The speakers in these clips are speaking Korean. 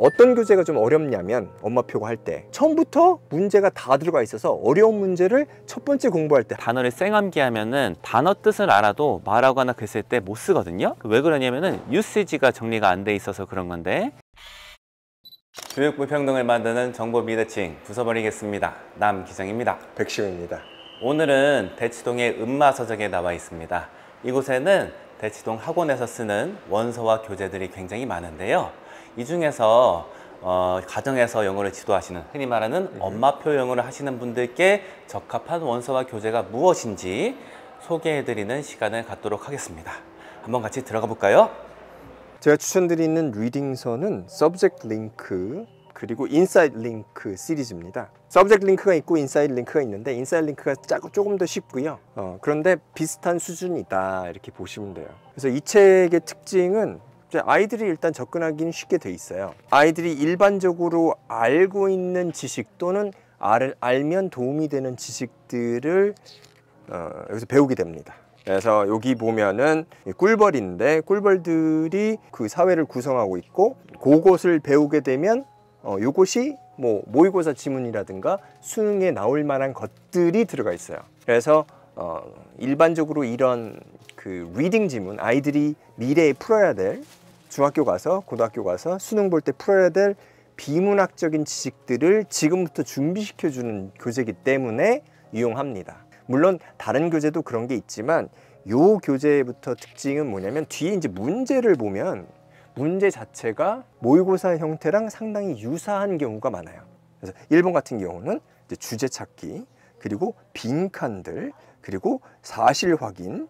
어떤 교재가 좀 어렵냐면 엄마표고 할 때 처음부터 문제가 다 들어가 있어서 어려운 문제를 첫 번째 공부할 때 단어를 생암기하면은 단어 뜻을 알아도 말하거나 글 쓸 때 못 쓰거든요. 왜 그러냐면은 유시지가 정리가 안 돼 있어서 그런 건데. 교육 불평등을 만드는 정보 미대칭 부숴버리겠습니다. 남기정입니다. 백시호입니다. 오늘은 대치동의 음마서적에 나와 있습니다. 이곳에는 대치동 학원에서 쓰는 원서와 교재들이 굉장히 많은데요. 이 중에서 가정에서 영어를 지도하시는, 흔히 말하는 엄마표 영어를 하시는 분들께 적합한 원서와 교재가 무엇인지 소개해드리는 시간을 갖도록 하겠습니다. 한번 같이 들어가 볼까요? 제가 추천드리는 리딩서는 Subject Link 그리고 Inside Link 시리즈입니다. Subject Link가 있고 Inside Link가 있는데 Inside Link가 조금 더 쉽고요. 그런데 비슷한 수준이다 이렇게 보시면 돼요. 그래서 이 책의 특징은 아이들이 일단 접근하기는 쉽게 돼 있어요. 아이들이 일반적으로 알고 있는 지식 또는 알면 도움이 되는 지식들을 여기서 배우게 됩니다. 그래서 여기 보면은 꿀벌인데 꿀벌들이 그 사회를 구성하고 있고 그것을 배우게 되면 요것이 뭐 모의고사 지문이라든가 수능에 나올 만한 것들이 들어가 있어요. 그래서 일반적으로 이런 그 리딩 지문, 아이들이 미래에 풀어야 될, 중학교 가서 고등학교 가서 수능 볼 때 풀어야 될 비문학적인 지식들을 지금부터 준비시켜주는 교재이기 때문에 유용합니다. 물론 다른 교재도 그런 게 있지만 요 교재부터 특징은 뭐냐면 뒤에 이제 문제를 보면 문제 자체가 모의고사 형태랑 상당히 유사한 경우가 많아요. 그래서 1번 같은 경우는 이제 주제 찾기, 그리고 빈칸들, 그리고 사실 확인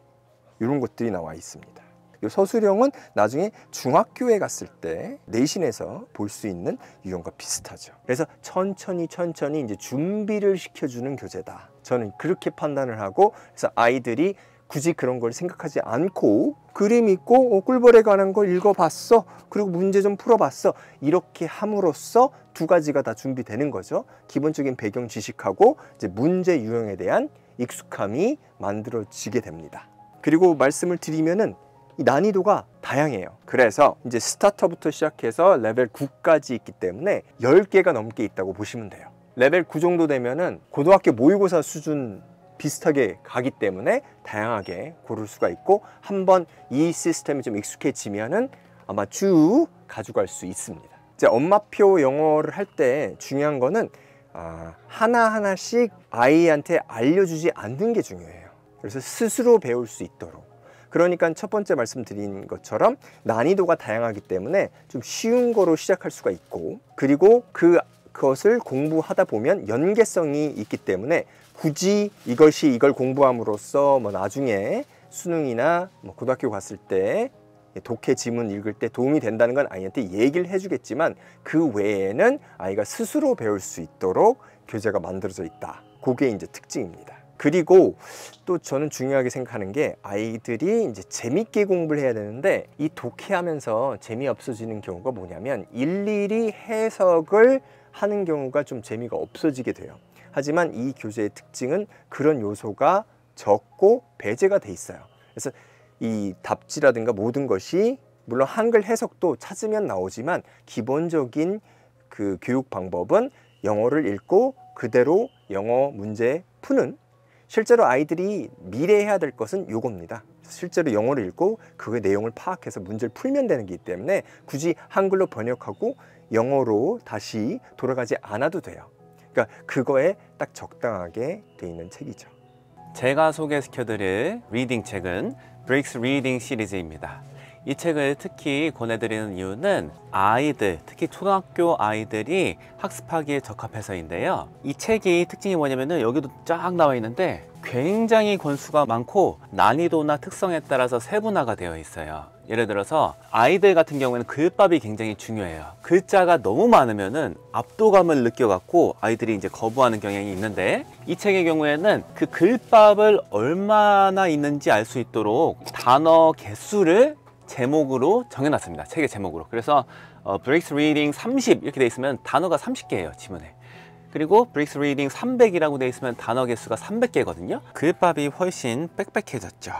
이런 것들이 나와 있습니다. 이 서술형은 나중에 중학교에 갔을 때 내신에서 볼 수 있는 유형과 비슷하죠. 그래서 천천히 이제 준비를 시켜주는 교재다. 저는 그렇게 판단을 하고, 그래서 아이들이 굳이 그런 걸 생각하지 않고 그림 있고 꿀벌에 관한 걸 읽어봤어, 그리고 문제 좀 풀어봤어, 이렇게 함으로써 두 가지가 다 준비되는 거죠. 기본적인 배경 지식하고 이제 문제 유형에 대한 익숙함이 만들어지게 됩니다. 그리고 말씀을 드리면은 이 난이도가 다양해요. 그래서 이제 스타터부터 시작해서 레벨 9까지 있기 때문에 10개가 넘게 있다고 보시면 돼요. 레벨 9 정도 되면은 고등학교 모의고사 수준 비슷하게 가기 때문에 다양하게 고를 수가 있고, 한번 이 시스템이 좀 익숙해지면은 아마 쭉 가져갈 수 있습니다. 이제 엄마표 영어를 할 때 중요한 거는 하나하나씩 아이한테 알려주지 않는 게 중요해요. 그래서 스스로 배울 수 있도록. 그러니까 첫 번째 말씀드린 것처럼 난이도가 다양하기 때문에 좀 쉬운 거로 시작할 수가 있고, 그리고 그것을 공부하다 보면 연계성이 있기 때문에 굳이 이걸 공부함으로써 뭐 나중에 수능이나 뭐 고등학교 갔을 때 독해 지문 읽을 때 도움이 된다는 건 아이한테 얘기를 해주겠지만 그 외에는 아이가 스스로 배울 수 있도록 교재가 만들어져 있다. 그게 이제 특징입니다. 그리고 또 저는 중요하게 생각하는 게 아이들이 이제 재밌게 공부를 해야 되는데 이 독해하면서 재미없어지는 경우가 뭐냐면 일일이 해석을 하는 경우가 좀 재미가 없어지게 돼요. 하지만 이 교재의 특징은 그런 요소가 적고 배제가 돼 있어요. 그래서 이 답지라든가 모든 것이 물론 한글 해석도 찾으면 나오지만 기본적인 그 교육 방법은 영어를 읽고 그대로 영어 문제 푸는, 실제로 아이들이 미래에 해야 될 것은 요겁니다. 실제로 영어를 읽고 그 내용을 파악해서 문제를 풀면 되는 거기 때문에 굳이 한글로 번역하고 영어로 다시 돌아가지 않아도 돼요. 그러니까 그거에 딱 적당하게 돼 있는 책이죠. 제가 소개시켜드릴 리딩 책은 브릭스 리딩 시리즈입니다. 이 책을 특히 권해드리는 이유는 아이들, 특히 초등학교 아이들이 학습하기에 적합해서인데요. 이 책이 특징이 뭐냐면은 여기도 쫙 나와 있는데 굉장히 권수가 많고 난이도나 특성에 따라서 세분화가 되어 있어요. 예를 들어서 아이들 같은 경우에는 글밥이 굉장히 중요해요. 글자가 너무 많으면은 압도감을 느껴갖고 아이들이 이제 거부하는 경향이 있는데, 이 책의 경우에는 그 글밥을 얼마나 있는지 알 수 있도록 단어 개수를 제목으로 정해놨습니다. 책의 제목으로. 그래서 브릭스 리딩 30 이렇게 돼 있으면 단어가 30개예요, 지문에. 그리고 브릭스 리딩 300이라고 돼 있으면 단어 개수가 300개거든요. 글밥이 훨씬 빽빽해졌죠.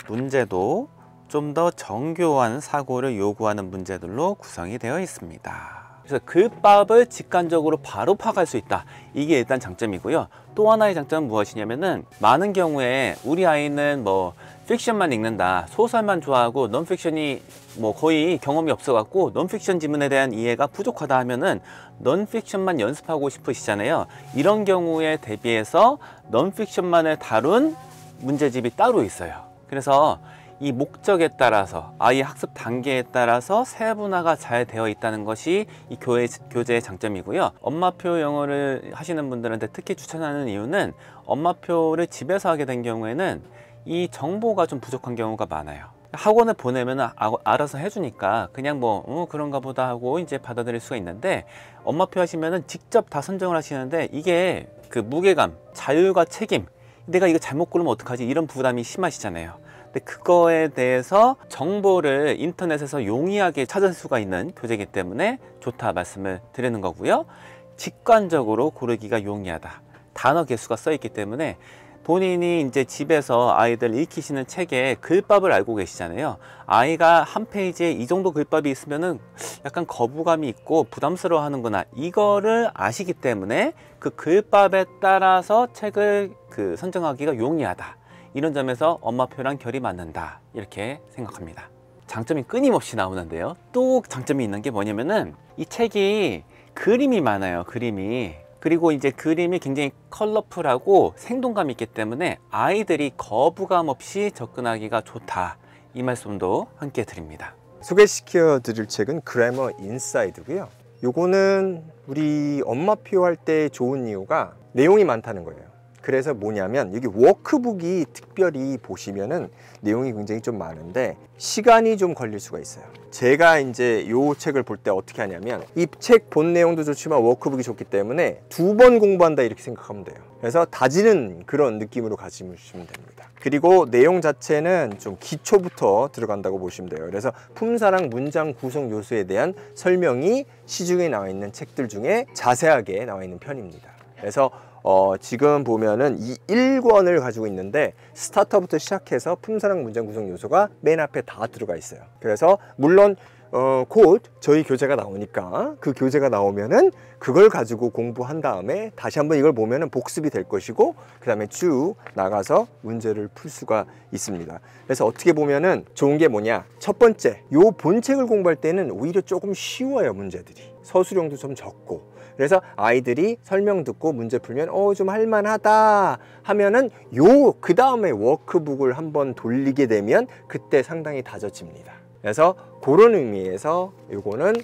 문제도 좀 더 정교한 사고를 요구하는 문제들로 구성이 되어 있습니다. 그래서 글밥을 직관적으로 바로 파악할 수 있다. 이게 일단 장점이고요. 또 하나의 장점은 무엇이냐면은 많은 경우에 우리 아이는 뭐 픽션만 읽는다, 소설만 좋아하고 넌픽션이 뭐 거의 경험이 없어갖고 넌픽션 지문에 대한 이해가 부족하다 하면은 넌픽션만 연습하고 싶으시잖아요. 이런 경우에 대비해서 넌픽션만을 다룬 문제집이 따로 있어요. 그래서 이 목적에 따라서 아이 학습 단계에 따라서 세분화가 잘 되어 있다는 것이 이 교재의 장점이고요. 엄마표 영어를 하시는 분들한테 특히 추천하는 이유는 엄마표를 집에서 하게 된 경우에는 이 정보가 좀 부족한 경우가 많아요. 학원에 보내면 알아서 해주니까 그냥 뭐 그런가 보다 하고 이제 받아들일 수가 있는데, 엄마표 하시면은 직접 다 선정을 하시는데 이게 그 무게감, 자율과 책임, 내가 이거 잘못 고르면 어떡하지, 이런 부담이 심하시잖아요. 근데 그거에 대해서 정보를 인터넷에서 용이하게 찾을 수가 있는 교재이기 때문에 좋다 말씀을 드리는 거고요. 직관적으로 고르기가 용이하다. 단어 개수가 써 있기 때문에 본인이 이제 집에서 아이들 읽히시는 책에 글밥을 알고 계시잖아요. 아이가 한 페이지에 이 정도 글밥이 있으면은 약간 거부감이 있고 부담스러워 하는구나, 이거를 아시기 때문에 그 글밥에 따라서 책을 선정하기가 용이하다. 이런 점에서 엄마표랑 결이 맞는다, 이렇게 생각합니다. 장점이 끊임없이 나오는데요. 또 장점이 있는 게 뭐냐면은 이 책이 그림이 많아요. 그림이. 그리고 이제 그림이 굉장히 컬러풀하고 생동감이 있기 때문에 아이들이 거부감 없이 접근하기가 좋다, 이 말씀도 함께 드립니다. 소개시켜 드릴 책은 그래머 인사이드고요. 요거는 우리 엄마표 할 때 좋은 이유가 내용이 많다는 거예요. 그래서 뭐냐면 여기 워크북이 특별히 보시면은 내용이 굉장히 좀 많은데 시간이 좀 걸릴 수가 있어요. 제가 이제 요 책을 볼 때 어떻게 하냐면 이 책 본 내용도 좋지만 워크북이 좋기 때문에 2번 공부한다, 이렇게 생각하면 돼요. 그래서 다지는 그런 느낌으로 가시면 됩니다. 그리고 내용 자체는 좀 기초부터 들어간다고 보시면 돼요. 그래서 품사랑 문장 구성 요소에 대한 설명이 시중에 나와 있는 책들 중에 자세하게 나와 있는 편입니다. 그래서 지금 보면은 이 1권을 가지고 있는데 스타터부터 시작해서 품사랑 문장 구성 요소가 맨 앞에 다 들어가 있어요. 그래서 물론 곧 저희 교재가 나오니까 그 교재가 나오면은 그걸 가지고 공부한 다음에 다시 한번 이걸 보면은 복습이 될 것이고, 그 다음에 쭉 나가서 문제를 풀 수가 있습니다. 그래서 어떻게 보면은 좋은 게 뭐냐, 첫 번째, 요 본책을 공부할 때는 오히려 조금 쉬워요. 문제들이 서술형도 좀 적고, 그래서 아이들이 설명 듣고 문제 풀면 좀 할만하다 하면은 그 다음에 워크북을 한번 돌리게 되면 그때 상당히 다져집니다. 그래서 그런 의미에서 요거는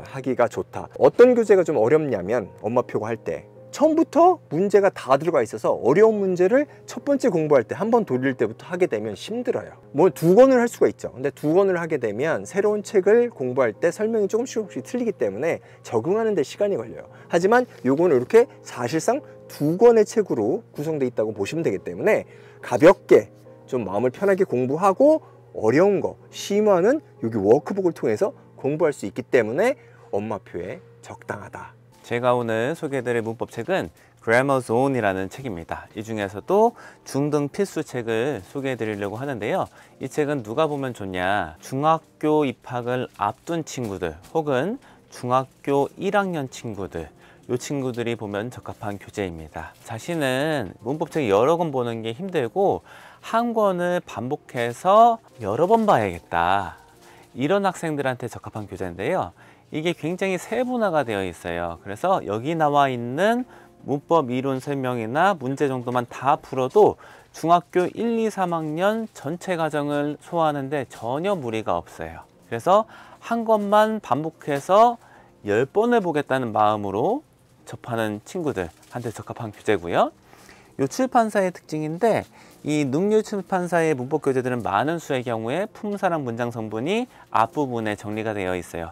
하기가 좋다. 어떤 교재가 좀 어렵냐면 엄마표가 할 때 처음부터 문제가 다 들어가 있어서 어려운 문제를 첫 번째 공부할 때 한 번 돌릴 때부터 하게 되면 힘들어요. 뭐 2권을 할 수가 있죠. 근데 2권을 하게 되면 새로운 책을 공부할 때 설명이 조금씩 틀리기 때문에 적응하는 데 시간이 걸려요. 하지만 요거는 이렇게 사실상 2권의 책으로 구성되어 있다고 보시면 되기 때문에 가볍게 좀 마음을 편하게 공부하고 어려운 거, 심화는 여기 워크북을 통해서 공부할 수 있기 때문에 엄마표에 적당하다. 제가 오늘 소개해드릴 문법책은 Grammar Zone이라는 책입니다. 이 중에서도 중등 필수 책을 소개해드리려고 하는데요. 이 책은 누가 보면 좋냐, 중학교 입학을 앞둔 친구들 혹은 중학교 1학년 친구들, 이 친구들이 보면 적합한 교재입니다. 자신은 문법책 여러 권 보는 게 힘들고 한 권을 반복해서 여러 번 봐야겠다, 이런 학생들한테 적합한 교재인데요. 이게 굉장히 세분화가 되어 있어요. 그래서 여기 나와 있는 문법 이론 설명이나 문제 정도만 다 풀어도 중학교 1, 2, 3학년 전체 과정을 소화하는데 전혀 무리가 없어요. 그래서 한 권만 반복해서 10번을 보겠다는 마음으로 접하는 친구들한테 적합한 교재고요. 이 출판사의 특징인데, 이 능률 출판사의 문법 교재들은 많은 수의 경우에 품사랑 문장 성분이 앞부분에 정리가 되어 있어요.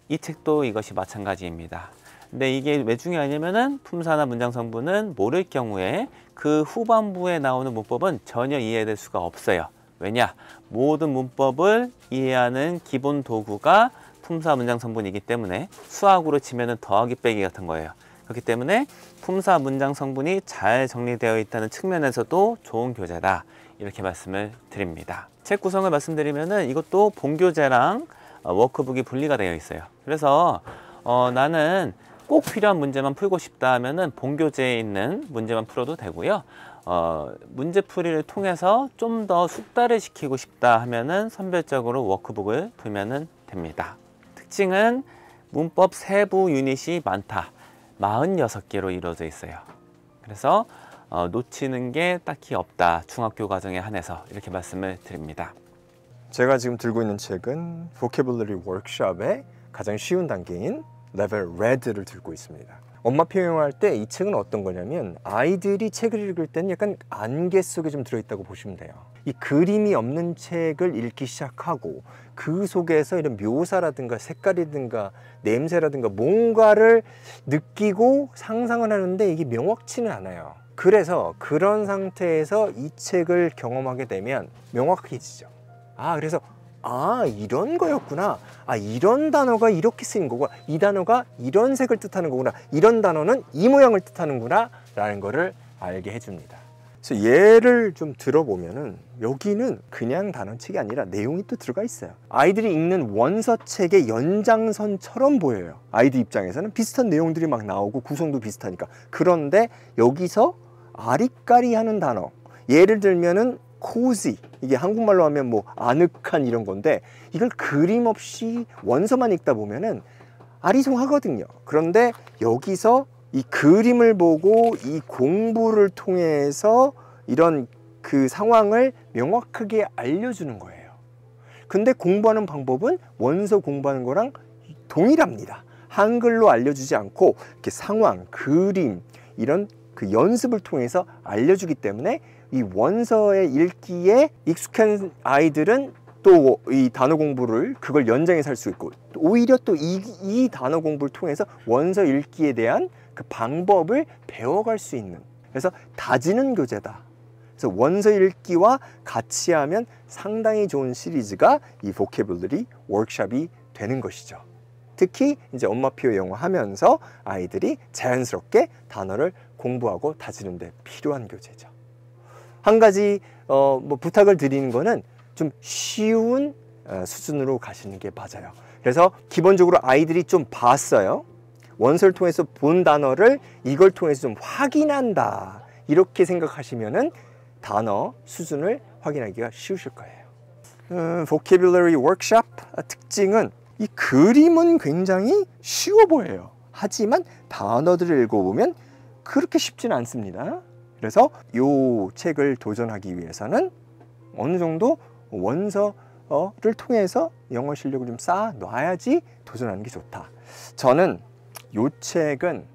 이 책도 이것이 마찬가지입니다. 근데 이게 왜 중요하냐면은 품사나 문장 성분은 모를 경우에 그 후반부에 나오는 문법은 전혀 이해될 수가 없어요. 왜냐? 모든 문법을 이해하는 기본 도구가 품사 문장 성분이기 때문에 수학으로 치면은 더하기 빼기 같은 거예요. 그렇기 때문에 품사 문장 성분이 잘 정리되어 있다는 측면에서도 좋은 교재다, 이렇게 말씀을 드립니다. 책 구성을 말씀드리면은 이것도 본교재랑 워크북이 분리가 되어 있어요. 그래서 나는 꼭 필요한 문제만 풀고 싶다 하면은 본교재에 있는 문제만 풀어도 되고요. 문제풀이를 통해서 좀 더 숙달을 시키고 싶다 하면은 선별적으로 워크북을 풀면은 됩니다. 특징은 문법 세부 유닛이 많다. 46개로 이루어져 있어요. 그래서 놓치는 게 딱히 없다. 중학교 과정에 한해서 이렇게 말씀을 드립니다. 제가 지금 들고 있는 책은 Vocabulary Workshop의 가장 쉬운 단계인 레벨 레드를 들고 있습니다. 엄마표 영어할 때 이 책은 어떤 거냐면 아이들이 책을 읽을 때는 약간 안개 속에 좀 들어있다고 보시면 돼요. 이 그림이 없는 책을 읽기 시작하고 그 속에서 이런 묘사라든가 색깔이든가 냄새라든가 뭔가를 느끼고 상상을 하는데 이게 명확치는 않아요. 그래서 그런 상태에서 이 책을 경험하게 되면 명확해지죠. 그래서 이런 거였구나. 이런 단어가 이렇게 쓰인 거구나. 이 단어가 이런 색을 뜻하는 거구나. 이런 단어는 이 모양을 뜻하는구나 라는 거를 알게 해줍니다. 그래서 예를 좀 들어보면은 여기는 그냥 단어책이 아니라 내용이 또 들어가 있어요. 아이들이 읽는 원서책의 연장선처럼 보여요. 아이들 입장에서는 비슷한 내용들이 막 나오고 구성도 비슷하니까. 그런데 여기서 아리까리하는 단어, 예를 들면은 cozy, 이게 한국말로 하면 뭐 아늑한 이런 건데 이걸 그림 없이 원서만 읽다 보면은 아리송하거든요. 그런데 여기서 이 그림을 보고 이 공부를 통해서 이런 그 상황을 명확하게 알려주는 거예요. 근데 공부하는 방법은 원서 공부하는 거랑 동일합니다. 한글로 알려주지 않고 이렇게 상황, 그림 이런 그 연습을 통해서 알려주기 때문에 이 원서의 읽기에 익숙한 아이들은 또 이 단어 공부를 그걸 연장해서 할 수 있고 오히려 또 이 단어 공부를 통해서 원서 읽기에 대한 그 방법을 배워갈 수 있는, 그래서 다지는 교재다. 그래서 원서 읽기와 같이 하면 상당히 좋은 시리즈가 이 보캐블러리 워크숍이 되는 것이죠. 특히 이제 엄마표 영어 하면서 아이들이 자연스럽게 단어를 공부하고 다지는 데 필요한 교재죠. 한 가지 뭐 부탁을 드리는 거는 좀 쉬운 수준으로 가시는 게 맞아요. 그래서 기본적으로 아이들이 좀 봤어요. 원서를 통해서 본 단어를 이걸 통해서 좀 확인한다. 이렇게 생각하시면은 단어 수준을 확인하기가 쉬우실 거예요. Vocabulary Workshop 특징은 이 그림은 굉장히 쉬워 보여요. 하지만 단어들을 읽어보면 그렇게 쉽지는 않습니다. 그래서 이 책을 도전하기 위해서는 어느 정도 원서를 통해서 영어 실력을 좀 쌓아 놔야지 도전하는 게 좋다. 저는 이 책은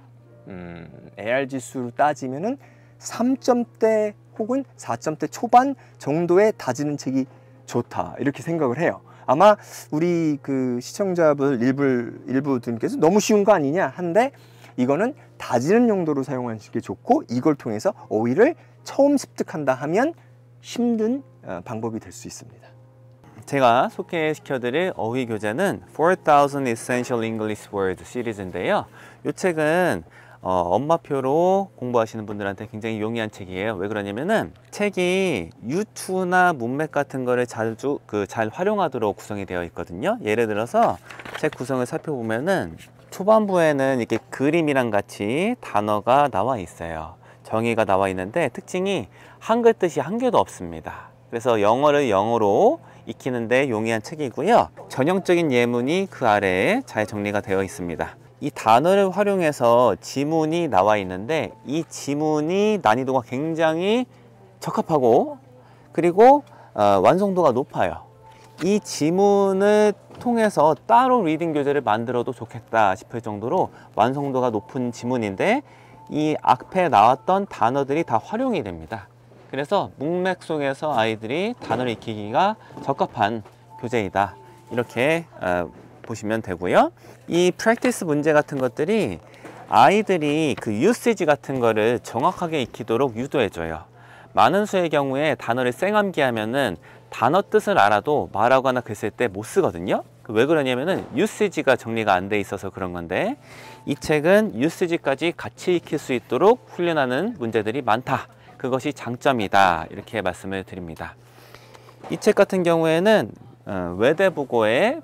AR 지수로 따지면은 3점대 혹은 4점대 초반 정도에 다지는 책이 좋다 이렇게 생각을 해요. 아마 우리 그 시청자분 일부 분께서 너무 쉬운 거 아니냐 한데 이거는 다지는 용도로 사용하는 게 좋고 이걸 통해서 어휘를 처음 습득한다 하면 힘든 방법이 될 수 있습니다. 제가 소개시켜드릴 어휘 교재는 4000 Essential English Words 시리즈인데요. 이 책은 엄마표로 공부하시는 분들한테 굉장히 용이한 책이에요. 왜 그러냐면은 책이 유투나 문맥 같은 거를 잘 활용하도록 구성이 되어 있거든요. 예를 들어서 책 구성을 살펴보면은 초반부에는 이렇게 그림이랑 같이 단어가 나와 있어요. 정의가 나와 있는데 특징이 한글 뜻이 한 개도 없습니다. 그래서 영어를 영어로 익히는데 용이한 책이고요. 전형적인 예문이 그 아래에 잘 정리가 되어 있습니다. 이 단어를 활용해서 지문이 나와 있는데 이 지문이 난이도가 굉장히 적합하고 그리고 완성도가 높아요. 이 지문을 통해서 따로 리딩 교재를 만들어도 좋겠다 싶을 정도로 완성도가 높은 지문인데 이 앞에 나왔던 단어들이 다 활용이 됩니다. 그래서 문맥 속에서 아이들이 단어를 익히기가 적합한 교재이다. 이렇게 보시면 되고요. 이 프랙티스 문제 같은 것들이 아이들이 그 유세지 같은 거를 정확하게 익히도록 유도해줘요. 많은 수의 경우에 단어를 쌩암기하면은 단어 뜻을 알아도 말하거나 글 쓸 때 못 쓰거든요. 왜 그러냐면은 유세지가 정리가 안 돼 있어서 그런 건데 이 책은 유세지까지 같이 익힐 수 있도록 훈련하는 문제들이 많다. 그것이 장점이다. 이렇게 말씀을 드립니다. 이 책 같은 경우에는 외대부고의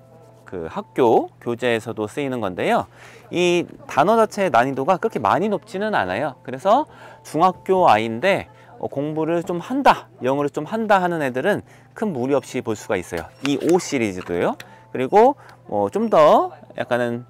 그 학교 교재에서도 쓰이는 건데요. 이 단어 자체의 난이도가 그렇게 많이 높지는 않아요. 그래서 중학교 아이인데 공부를 좀 한다, 영어를 좀 한다 하는 애들은 큰 무리 없이 볼 수가 있어요. 이 5 시리즈도요. 그리고 좀 더 약간은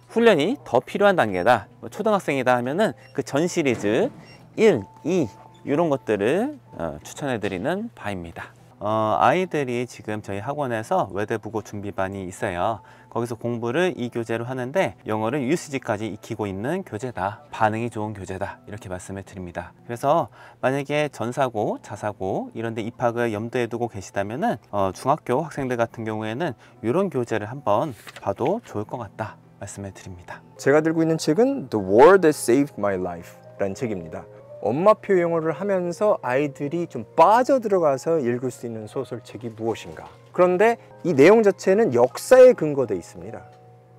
훈련이 더 필요한 단계다, 초등학생이다 하면은 그 전 시리즈 1, 2 이런 것들을 추천해 드리는 바입니다. 아이들이 지금 저희 학원에서 외대국어 준비반이 있어요. 거기서 공부를 이 교재로 하는데 영어를 UCG까지 익히고 있는 교재다, 반응이 좋은 교재다, 이렇게 말씀을 드립니다. 그래서 만약에 전사고, 자사고 이런 데 입학을 염두에 두고 계시다면은 중학교 학생들 같은 경우에는 이런 교재를 한번 봐도 좋을 것 같다 말씀을 드립니다. 제가 들고 있는 책은 The War That Saved My Life 라는 책입니다. 엄마표 영어를 하면서 아이들이 좀 빠져들어가서 읽을 수 있는 소설책이 무엇인가. 그런데 이 내용 자체는 역사에 근거되어 있습니다.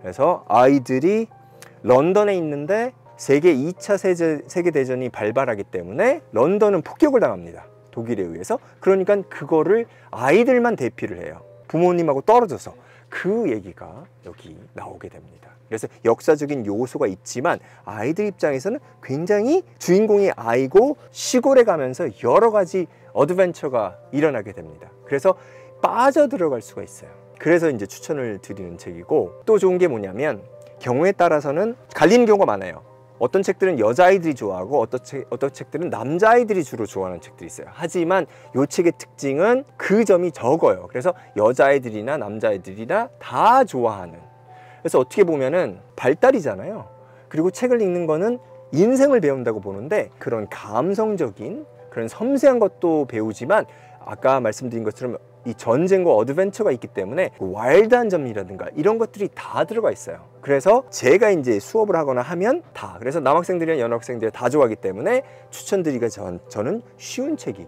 그래서 아이들이 런던에 있는데 세계 2차 세계대전이 발발하기 때문에 런던은 폭격을 당합니다. 독일에 의해서. 그러니까 그거를 아이들만 대피를 해요. 부모님하고 떨어져서. 그 얘기가 여기 나오게 됩니다. 그래서 역사적인 요소가 있지만 아이들 입장에서는 굉장히 주인공이 아이고 시골에 가면서 여러 가지 어드벤처가 일어나게 됩니다. 그래서 빠져들어갈 수가 있어요. 그래서 이제 추천을 드리는 책이고, 또 좋은 게 뭐냐면 경우에 따라서는 갈리는 경우가 많아요. 어떤 책들은 여자아이들이 좋아하고 어떤 책들은 남자아이들이 주로 좋아하는 책들이 있어요. 하지만 이 책의 특징은 그 점이 적어요. 그래서 여자아이들이나 남자아이들이나 다 좋아하는, 그래서 어떻게 보면은 발달이잖아요. 그리고 책을 읽는 거는 인생을 배운다고 보는데 그런 감성적인 그런 섬세한 것도 배우지만 아까 말씀드린 것처럼 이 전쟁과 어드벤처가 있기 때문에 와일드한 점이라든가 이런 것들이 다 들어가 있어요. 그래서 제가 이제 수업을 하거나 하면 다, 그래서 남학생들이나 여학생들이 다 좋아하기 때문에 추천드리기가 저는 쉬운 책이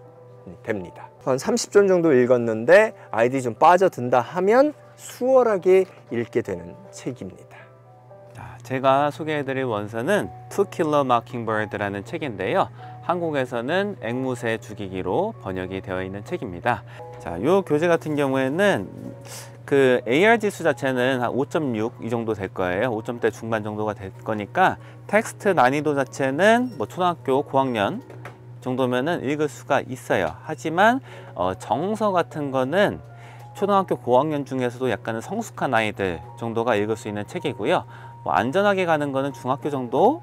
됩니다. 한 30점 정도 읽었는데 아이들이 좀 빠져든다 하면 수월하게 읽게 되는 책입니다. 제가 소개해드릴 원서는 To Kill a Mockingbird라는 책인데요. 한국에서는 앵무새 죽이기로 번역이 되어 있는 책입니다. 자, 이 교재 같은 경우에는 그 AR 지수 자체는 한 5.6 이 정도 될 거예요. 5점대 중반 정도가 될 거니까 텍스트 난이도 자체는 뭐 초등학교 고학년 정도면은 읽을 수가 있어요. 하지만 정서 같은 거는 초등학교 고학년 중에서도 약간은 성숙한 아이들 정도가 읽을 수 있는 책이고요. 뭐 안전하게 가는 거는 중학교 정도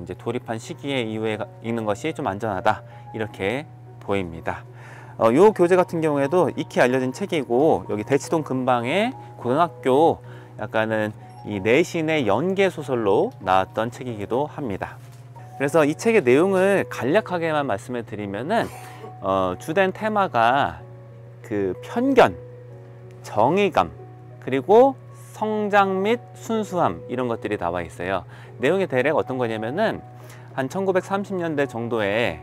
이제 돌입한 시기에 이후에 읽는 것이 좀 안전하다, 이렇게 보입니다. 요 교재 같은 경우에도 익히 알려진 책이고, 여기 대치동 근방에 고등학교 약간은 이 내신의 연계 소설로 나왔던 책이기도 합니다. 그래서 이 책의 내용을 간략하게만 말씀을 드리면은 주된 테마가 그 편견, 정의감, 그리고 성장 및 순수함, 이런 것들이 나와 있어요. 내용이 대략 어떤 거냐면은 한 1930년대 정도에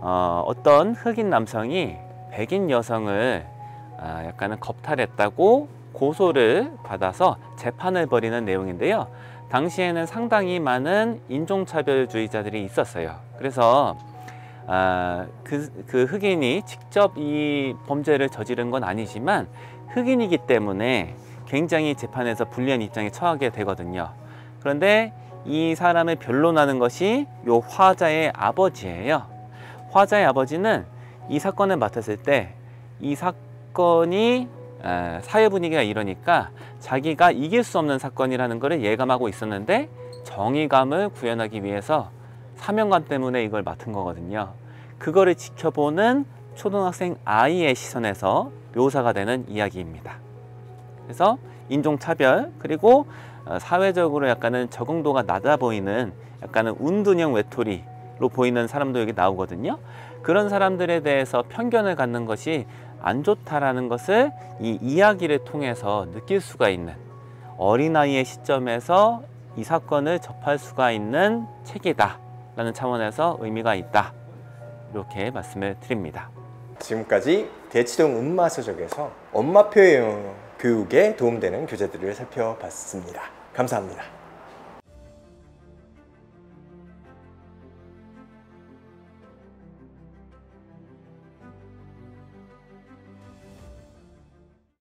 어떤 흑인 남성이 백인 여성을 약간은 겁탈했다고 고소를 받아서 재판을 벌이는 내용인데요. 당시에는 상당히 많은 인종차별주의자들이 있었어요. 그래서 그 흑인이 직접 이 범죄를 저지른 건 아니지만 흑인이기 때문에 굉장히 재판에서 불리한 입장에 처하게 되거든요. 그런데 이 사람을 변론하는 것이 요 화자의 아버지예요. 화자의 아버지는 이 사건을 맡았을 때 이 사건이 사회 분위기가 이러니까 자기가 이길 수 없는 사건이라는 것을 예감하고 있었는데 정의감을 구현하기 위해서 사명감 때문에 이걸 맡은 거거든요. 그거를 지켜보는 초등학생 아이의 시선에서 묘사가 되는 이야기입니다. 그래서 인종차별, 그리고 사회적으로 약간은 적응도가 낮아 보이는 약간은 운둔형 외톨이로 보이는 사람도 여기 나오거든요. 그런 사람들에 대해서 편견을 갖는 것이 안 좋다라는 것을 이 이야기를 통해서 느낄 수가 있는, 어린아이의 시점에서 이 사건을 접할 수가 있는 책이다 라는 차원에서 의미가 있다, 이렇게 말씀을 드립니다. 지금까지 대치동 음마서적에서 엄마표 영어 교육에 도움되는 교재들을 살펴봤습니다. 감사합니다.